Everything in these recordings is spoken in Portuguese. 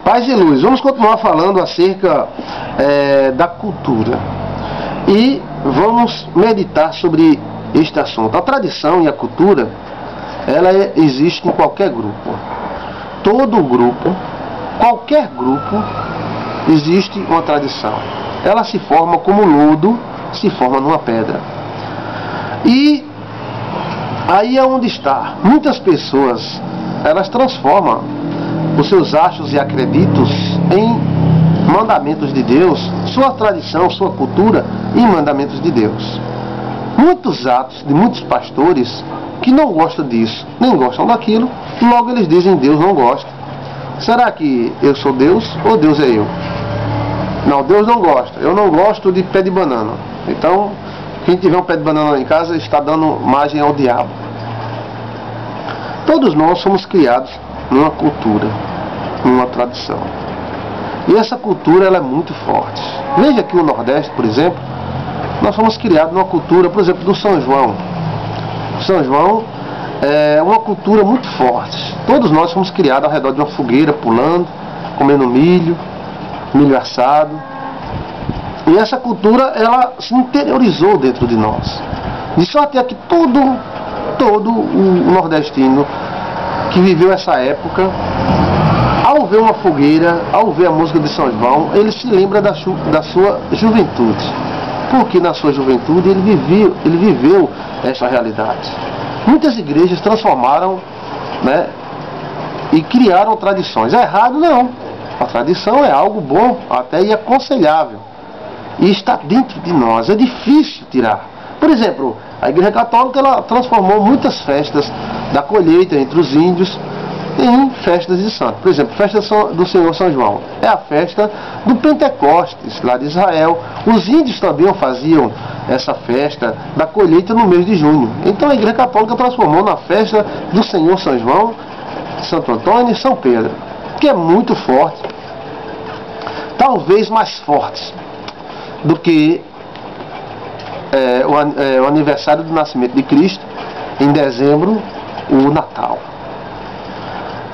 Paz e luz, vamos continuar falando acerca da cultura e vamos meditar sobre este assunto. A tradição e a cultura, ela existe em qualquer grupo. Todo grupo, qualquer grupo, existe uma tradição. Ela se forma como lodo, se forma numa pedra. E aí é onde está. Muitas pessoas, elas transformam os seus achos e acreditos em mandamentos de Deus, sua tradição, sua cultura em mandamentos de Deus. Muitos atos de muitos pastores que não gostam disso, nem gostam daquilo, logo eles dizem Deus não gosta. Será que eu sou Deus ou Deus é eu? Não, Deus não gosta. Eu não gosto de pé de banana. Então, quem tiver um pé de banana em casa está dando margem ao diabo. Todos nós somos criados numa cultura, numa tradição. E essa cultura, ela é muito forte. Veja aqui o Nordeste, por exemplo, nós fomos criados numa cultura, por exemplo, do São João. São João é uma cultura muito forte. Todos nós fomos criados ao redor de uma fogueira, pulando, comendo milho assado. E essa cultura, ela se interiorizou dentro de nós. De sorte é que todo o nordestino que viveu essa época, ao ver uma fogueira, ao ver a música de São João, ele se lembra da sua juventude. Porque na sua juventude ele viveu essa realidade. Muitas igrejas transformaram, né, e criaram tradições. É errado? Não. A tradição é algo bom, até e aconselhável. E está dentro de nós. É difícil tirar. Por exemplo, a Igreja Católica, ela transformou muitas festas da colheita entre os índios em festas de santo. Por exemplo, festa do Senhor São João é a festa do Pentecostes, lá de Israel. Os índios também faziam essa festa da colheita no mês de junho. Então a Igreja Católica transformou na festa do Senhor São João, Santo Antônio e São Pedro, que é muito forte, talvez mais forte do que o aniversário do nascimento de Cristo, em dezembro, o Natal.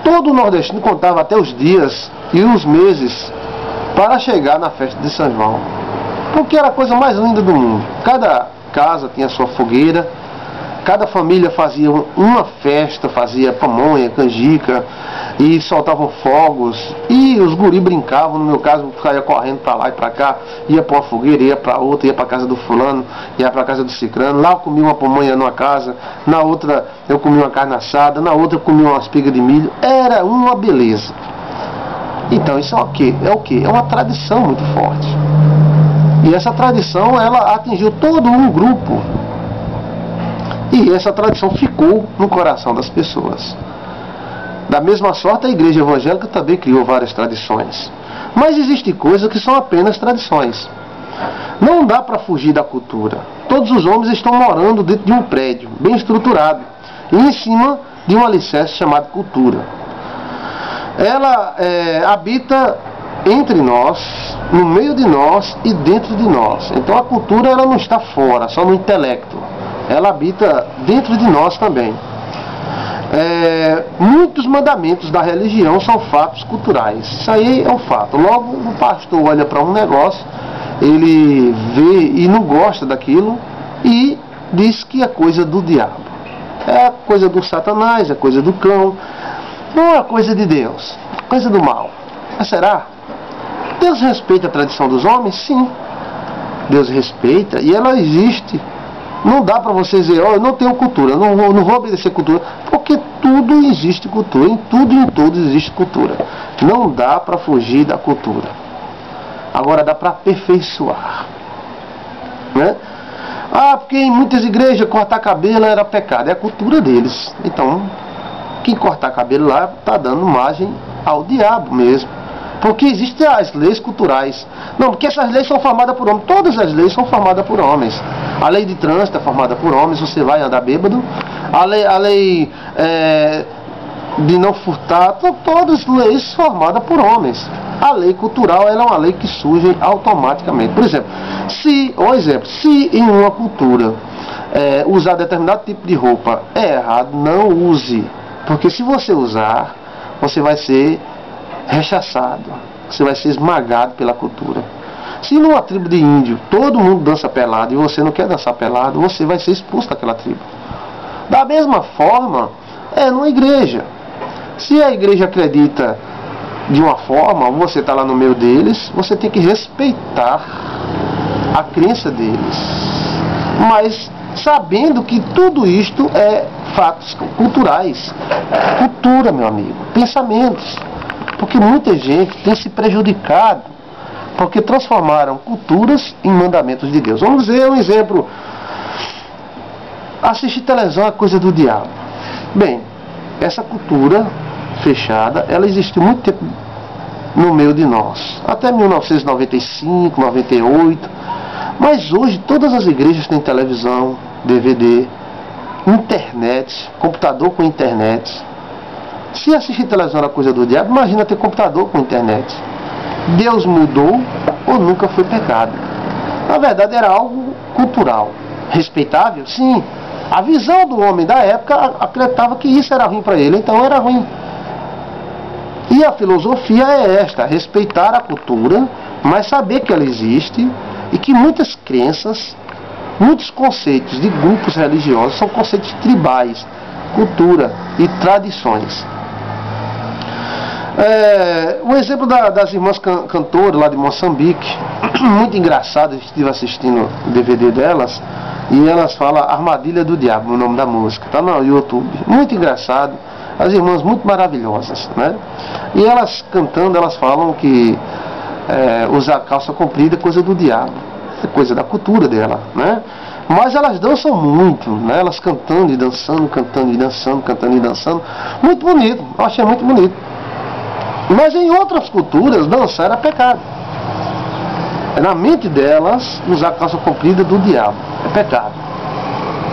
Todo nordestino contava até os dias e os meses para chegar na festa de São João, porque era a coisa mais linda do mundo. Cada casa tinha sua fogueira, cada família fazia uma festa, fazia pamonha, canjica, e soltavam fogos, e os guri brincavam. No meu caso, saía correndo para lá e para cá, ia para uma fogueira, ia para outra, ia para casa do fulano, ia para casa do ciclano. Lá eu comia uma pamonha numa casa, na outra eu comia uma carne assada, na outra eu comia uma espiga de milho. Era uma beleza. Então isso é o quê? É uma tradição muito forte. E essa tradição, ela atingiu todo um grupo. E essa tradição ficou no coração das pessoas. Da mesma sorte, a Igreja Evangélica também criou várias tradições. Mas existem coisas que são apenas tradições. Não dá para fugir da cultura. Todos os homens estão morando dentro de um prédio bem estruturado e em cima de um alicerce chamado cultura. Ela habita entre nós, no meio de nós e dentro de nós. Então a cultura, ela não está fora, só no intelecto. Ela habita dentro de nós também. Muitos mandamentos da religião são fatos culturais. Isso aí é um fato. Logo, o pastor olha para um negócio, ele vê e não gosta daquilo e diz que é coisa do diabo. É coisa do Satanás, é coisa do cão. Não é coisa de Deus, é coisa do mal. Mas será? Deus respeita a tradição dos homens? Sim. Deus respeita e ela existe. Não dá para você dizer, eu não tenho cultura, não vou obedecer cultura, porque tudo existe cultura, em tudo e em todos existe cultura. Não dá para fugir da cultura. Agora dá para aperfeiçoar, né? Porque em muitas igrejas cortar cabelo era pecado, é a cultura deles. Então, quem cortar cabelo lá está dando margem ao diabo mesmo. Porque existem as leis culturais. Não, porque essas leis são formadas por homens. Todas as leis são formadas por homens. A lei de trânsito é formada por homens. Você vai andar bêbado. A lei de não furtar. Todas as leis formadas por homens. A lei cultural, ela é uma lei que surge automaticamente. Por exemplo, se em uma cultura usar determinado tipo de roupa é errado, não use. Porque se você usar, você vai ser rechaçado, você vai ser esmagado pela cultura. Se numa tribo de índio todo mundo dança pelado e você não quer dançar pelado, você vai ser expulso daquela tribo. Da mesma forma, numa igreja. Se a igreja acredita de uma forma, você está lá no meio deles, você tem que respeitar a crença deles. Mas sabendo que tudo isto é fatos culturais. Cultura, meu amigo. Pensamentos. Porque muita gente tem se prejudicado porque transformaram culturas em mandamentos de Deus. Vamos dizer um exemplo. Assistir televisão é coisa do diabo. Bem, essa cultura fechada, ela existiu muito tempo no meio de nós. Até 1995, 98. Mas hoje todas as igrejas têm televisão, DVD, internet, computador com internet. Se assistir televisão era coisa do diabo, imagina ter computador com internet. Deus mudou ou nunca foi pecado? Na verdade era algo cultural. Respeitável? Sim. A visão do homem da época acreditava que isso era ruim para ele, então era ruim. E a filosofia é esta: respeitar a cultura, mas saber que ela existe e que muitas crenças, muitos conceitos de grupos religiosos são conceitos tribais, cultura e tradições. O exemplo das irmãs cantoras lá de Moçambique, muito engraçado, eu estive assistindo o DVD delas, e elas falam Armadilha do Diabo, o nome da música, tá no YouTube, muito engraçado, as irmãs muito maravilhosas, né? E elas cantando, elas falam que usar calça comprida é coisa do diabo, é coisa da cultura dela, né? Mas elas dançam muito, né? Elas cantando e dançando, cantando e dançando, cantando e dançando, muito bonito, eu achei muito bonito. Mas em outras culturas, dançar era pecado. Na mente delas, usar calça comprida do diabo é pecado.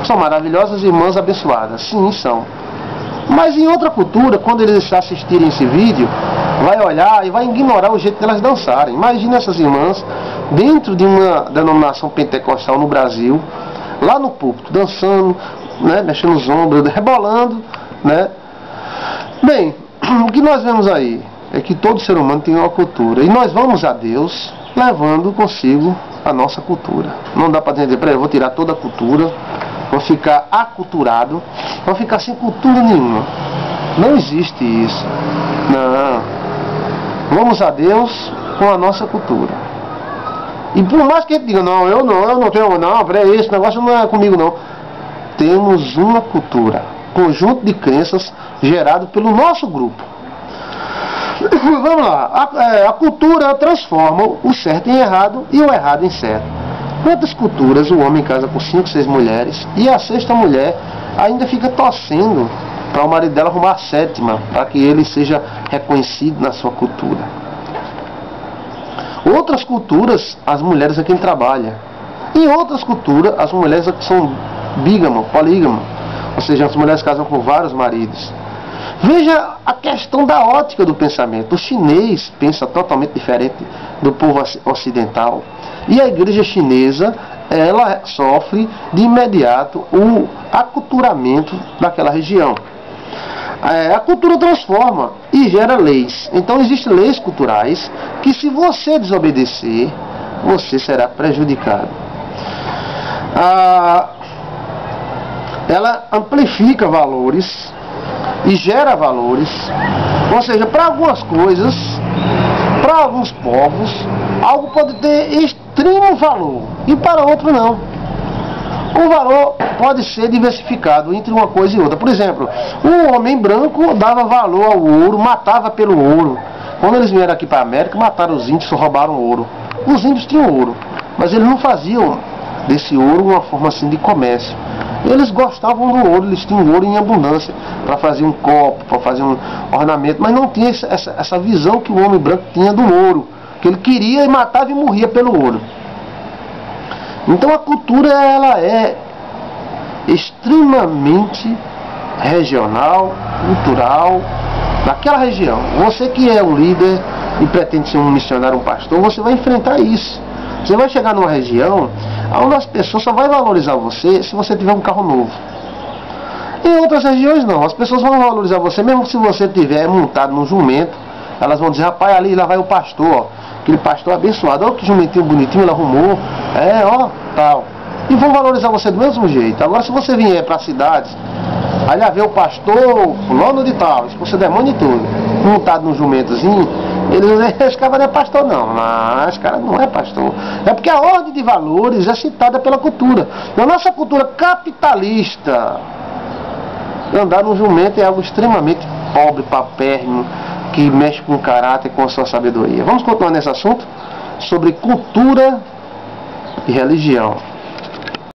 São maravilhosas irmãs abençoadas, sim, são. Mas em outra cultura, quando eles assistirem esse vídeo, vai olhar e vai ignorar o jeito delas dançarem. Imagina essas irmãs dentro de uma denominação pentecostal no Brasil, lá no púlpito, dançando, né, mexendo os ombros, rebolando, né? Bem, o que nós vemos aí é que todo ser humano tem uma cultura. E nós vamos a Deus levando consigo a nossa cultura. Não dá para dizer, peraí, eu vou tirar toda a cultura, vou ficar aculturado, vou ficar sem cultura nenhuma. Não existe isso. Não. Vamos a Deus com a nossa cultura. E por mais que ele diga, não, eu não tenho, não, peraí, esse negócio não é comigo não. Temos uma cultura, conjunto de crenças gerado pelo nosso grupo. Vamos lá, a cultura transforma o certo em errado e o errado em certo. Quantas culturas o homem casa com 5, 6 mulheres e a 6ª mulher ainda fica torcendo para o marido dela arrumar a 7ª, para que ele seja reconhecido na sua cultura. Outras culturas, as mulheres é quem trabalha. Em outras culturas, as mulheres é que são bígamo, polígamo, ou seja, as mulheres casam com vários maridos. Veja a questão da ótica do pensamento. O chinês pensa totalmente diferente do povo ocidental. E a igreja chinesa, ela sofre de imediato o aculturamento daquela região. A cultura transforma e gera leis. Então existem leis culturais que, se você desobedecer, você será prejudicado. Ela amplifica valores e gera valores, ou seja, para algumas coisas, para alguns povos, algo pode ter extremo valor e para outro não. O valor pode ser diversificado entre uma coisa e outra. Por exemplo, o homem branco dava valor ao ouro, matava pelo ouro. Quando eles vieram aqui para a América, mataram os índios, roubaram ouro. Os índios tinham ouro, mas eles não faziam desse ouro uma forma assim de comércio. Eles gostavam do ouro, eles tinham ouro em abundância para fazer um copo, para fazer um ornamento, mas não tinha essa visão que o homem branco tinha do ouro, que ele queria e matava e morria pelo ouro. Então a cultura, ela é extremamente regional, cultural, daquela região. Você que é um líder e pretende ser um missionário, um pastor, você vai enfrentar isso. Você vai chegar numa região onde as pessoas só vão valorizar você se você tiver um carro novo. Em outras regiões não, as pessoas vão valorizar você mesmo se você tiver montado num jumento elas vão dizer, rapaz, ali lá vai o pastor, ó, aquele pastor abençoado, olha que jumentinho bonitinho ele arrumou, ó, tal. E vão valorizar você do mesmo jeito. Agora, se você vier para cidades, aí lá vê o pastor fulano de tal, se você demônio e tudo, montado num jumentozinho, esse cara não é pastor não, mas esse cara não é pastor. É porque a ordem de valores é citada pela cultura. Na nossa cultura capitalista, andar num jumento é algo extremamente pobre, papérrimo, que mexe com o caráter e com a sua sabedoria. Vamos continuar nesse assunto sobre cultura e religião.